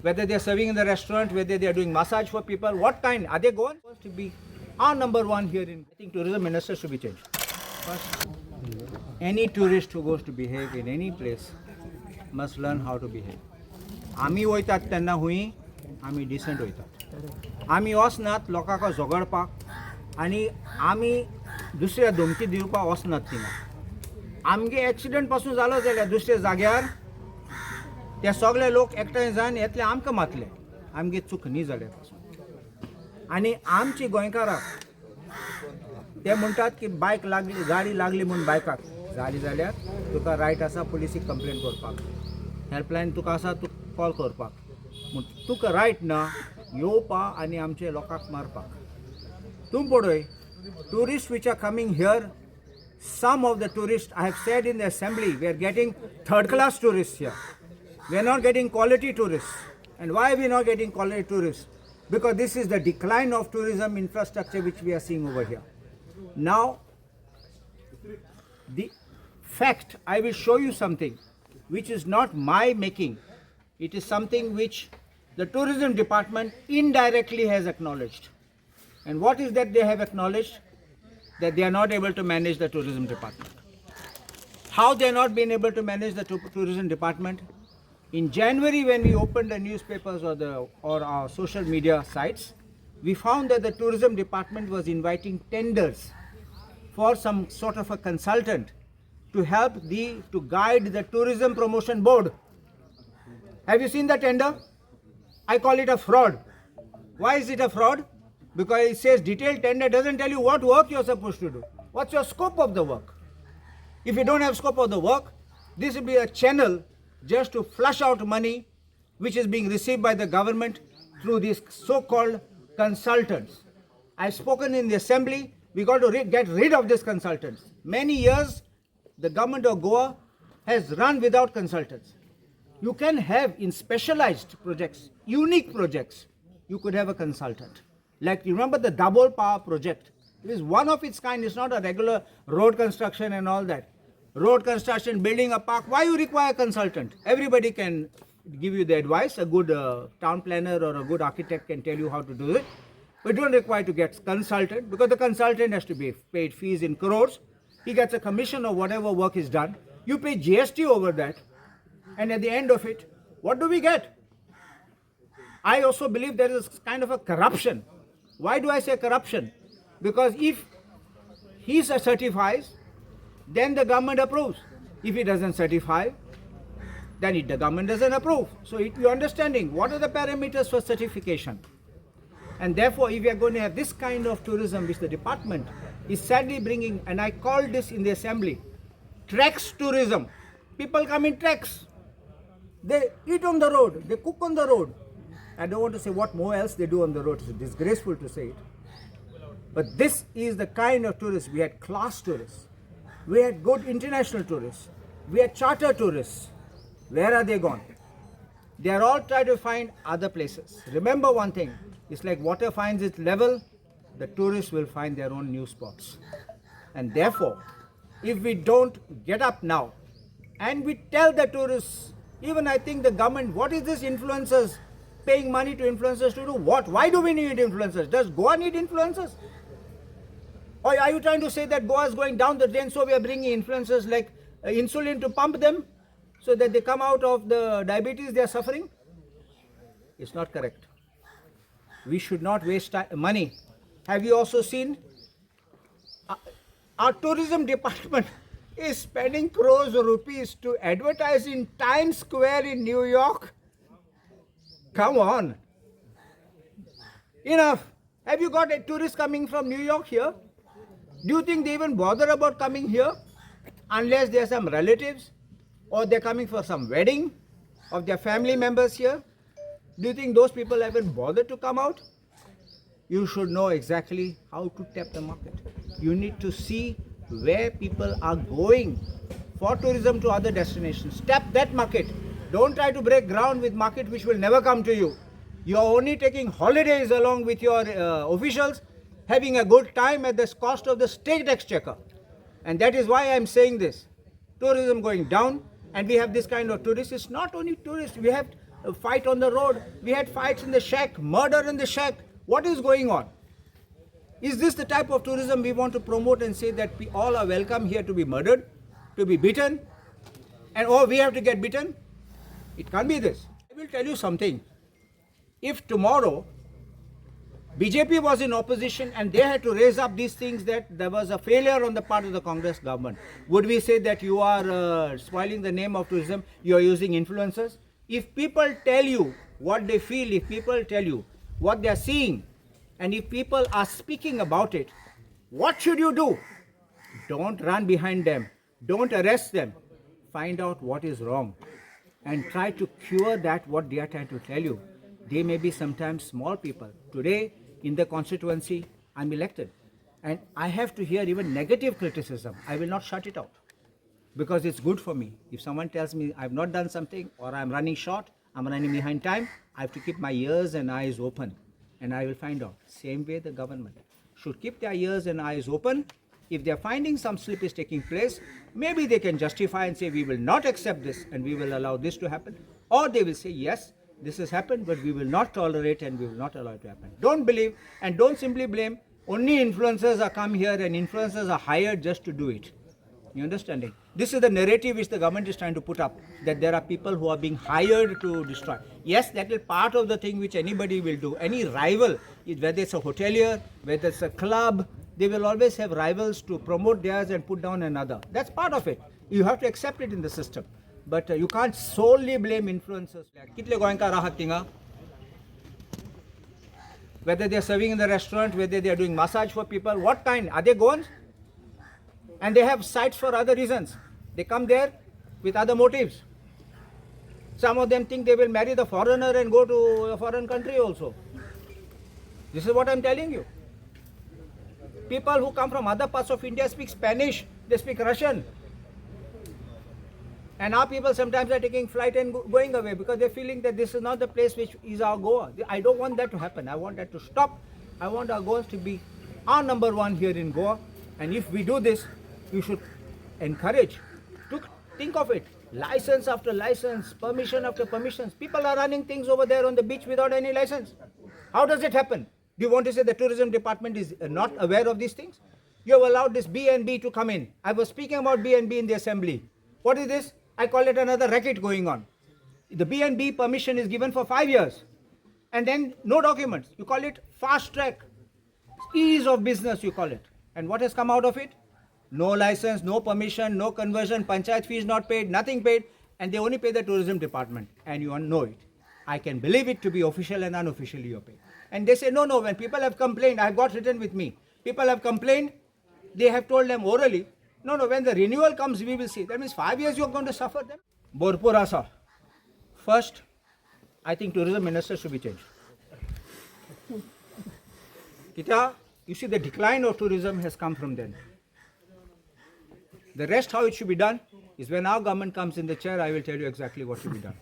whether they are serving in the restaurant, whether they are doing massage for people, what kind, are they going to be our number one here in, I think tourism minister should be changed. First, any tourist who goes to behave in any place must learn how to behave. आमी वयतात तेन्ना हुई आमी decent वयतात. आमी वचनात लोकांक झगडपाक आनी आमी दुसऱ्या धमकी दिवपाक वचनात थिंगा. आमगे एक्सिडेंट पासून जालो जाल्यार दुसऱ्या जाग्यार ते सगळे लोक एकठांय जावन येतले आमकां मातले आमगे चूक न्ही जाल्या पासून. आनी आमची गोंयकाराक ते म्हणटात की बायक लागली गाडी लागली म्हणून बायकाक जाली जाल्यार तुका रायट आसा पुलिसीक कंप्लेन करपाक, हेल्पलायन तुका आसा तूं कॉल करपाक, पूण तुका रायट ना येवपाक आनी आमचे लोकांक मारपाक. तूं पळय tourist which are coming here, some of the tourists, I have said in the assembly, we are getting third class tourists here. We are not getting quality tourists. And why are we not getting quality tourists? Because this is the decline of tourism infrastructure which we are seeing over here. Now, the fact, I will show you something which is not my making. It is something which the tourism department indirectly has acknowledged. And what is that they have acknowledged? That they are not able to manage the tourism department. How they are not being able to manage the tourism department? In January, when we opened the newspapers or our social media sites, we found that the tourism department was inviting tenders for some sort of a consultant to help to guide the tourism promotion board. Have you seen the tender? I call it a fraud. Why is it a fraud? Because it says detailed tender, doesn't tell you what work you're supposed to do. What's your scope of the work? If you don't have scope of the work, this will be a channel just to flush out money which is being received by the government through these so-called consultants. I've spoken in the assembly, we got to get rid of these consultants. Many years, the government of Goa has run without consultants. You can have in specialized projects, unique projects, you could have a consultant. Like, you remember the double power project? It is one of its kind. It's not a regular road construction and all that. Road construction, building a park. Why you require a consultant? Everybody can give you the advice. A good town planner or a good architect can tell you how to do it. But you don't require to get consultant because the consultant has to be paid fees in crores. He gets a commission of whatever work is done. You pay GST over that. And at the end of it, what do we get? I also believe there is kind of a corruption. Why do I say corruption? Because if he certifies, then the government approves. If he doesn't certify, then the government doesn't approve. So you're understanding what are the parameters for certification. And therefore, if we are going to have this kind of tourism, which the department is sadly bringing, and I called this in the assembly, treks tourism. People come in treks. They eat on the road. They cook on the road. I don't want to say what more else they do on the road. It's disgraceful to say it. But this is the kind of tourists. We had class tourists. We had good international tourists. We had charter tourists. Where are they gone? They are all trying to find other places. Remember one thing. It's like water finds its level. The tourists will find their own new spots. And therefore, if we don't get up now and we tell the tourists, even I think the government, what is this influencers? Paying money to influencers to do what? Why do we need influencers? Does Goa need influencers? Or are you trying to say that Goa is going down the drain, so we are bringing influencers like insulin to pump them so that they come out of the diabetes they are suffering? It's not correct. We should not waste money. Have you also seen our tourism department is spending crores of rupees to advertise in Times Square in New York? Come on. Enough. Have you got a tourist coming from New York here? Do you think they even bother about coming here? Unless there are some relatives or they're coming for some wedding of their family members here. Do you think those people even bother to come out? You should know exactly how to tap the market. You need to see where people are going for tourism to other destinations. Tap that market. Don't try to break ground with market which will never come to you. You are only taking holidays along with your officials, having a good time at the cost of the state exchequer. And that is why I am saying this. Tourism going down, and we have this kind of tourists. It's not only tourists. We have a fight on the road. We had fights in the shack, murder in the shack. What is going on? Is this the type of tourism we want to promote and say that we all are welcome here to be murdered, to be beaten, and we have to get beaten? It can't be this. I will tell you something. If tomorrow BJP was in opposition and they had to raise up these things that there was a failure on the part of the Congress government, would we say that you are spoiling the name of tourism, you are using influencers? If people tell you what they feel, if people tell you what they are seeing, and if people are speaking about it, what should you do? Don't run behind them. Don't arrest them. Find out what is wrong and try to cure that what they are trying to tell you. They may be sometimes small people. Today, in the constituency, I'm elected. And I have to hear even negative criticism. I will not shut it out because it's good for me. If someone tells me I've not done something or I'm running short, I'm running behind time, I have to keep my ears and eyes open and I will find out. Same way the government should keep their ears and eyes open. If they're finding some slip is taking place, maybe they can justify and say we will not accept this and we will allow this to happen. Or they will say yes, this has happened, but we will not tolerate and we will not allow it to happen. Don't believe and don't simply blame. Only influencers are come here and influencers are hired just to do it. You understanding? This is the narrative which the government is trying to put up, that there are people who are being hired to destroy. Yes, that is part of the thing which anybody will do. Any rival, whether it's a hotelier, whether it's a club, they will always have rivals to promote theirs and put down another. That's part of it. You have to accept it in the system. But you can't solely blame influencers. Whether they are serving in the restaurant, whether they are doing massage for people, what kind? Are they goans? And they have sites for other reasons. They come there with other motives. Some of them think they will marry the foreigner and go to a foreign country also. This is what I'm telling you. People who come from other parts of India speak Spanish, they speak Russian. And our people sometimes are taking flight and going away because they're feeling that this is not the place which is our Goa. I don't want that to happen. I want that to stop. I want our Goa to be our number one here in Goa. And if we do this, you should encourage to think of it. License after license, permission after permissions. People are running things over there on the beach without any license. How does it happen? Do you want to say the tourism department is not aware of these things? You have allowed this B&B to come in. I was speaking about B&B in the assembly. What is this? I call it another racket going on. The B&B permission is given for 5 years. And then no documents. You call it fast track. Ease of business you call it. And what has come out of it? No license, no permission, no conversion, panchayat fees not paid, nothing paid. And they only pay the tourism department. And you know it. I can believe it to be official and unofficially you pay. And they say, no, when people have complained, I have got written with me. People have complained, they have told them orally, no, when the renewal comes, we will see. That means 5 years you are going to suffer them. Borpurasa. First, I think tourism minister should be changed. Kita, you see the decline of tourism has come from then. The rest how it should be done is when our government comes in the chair, I will tell you exactly what should be done.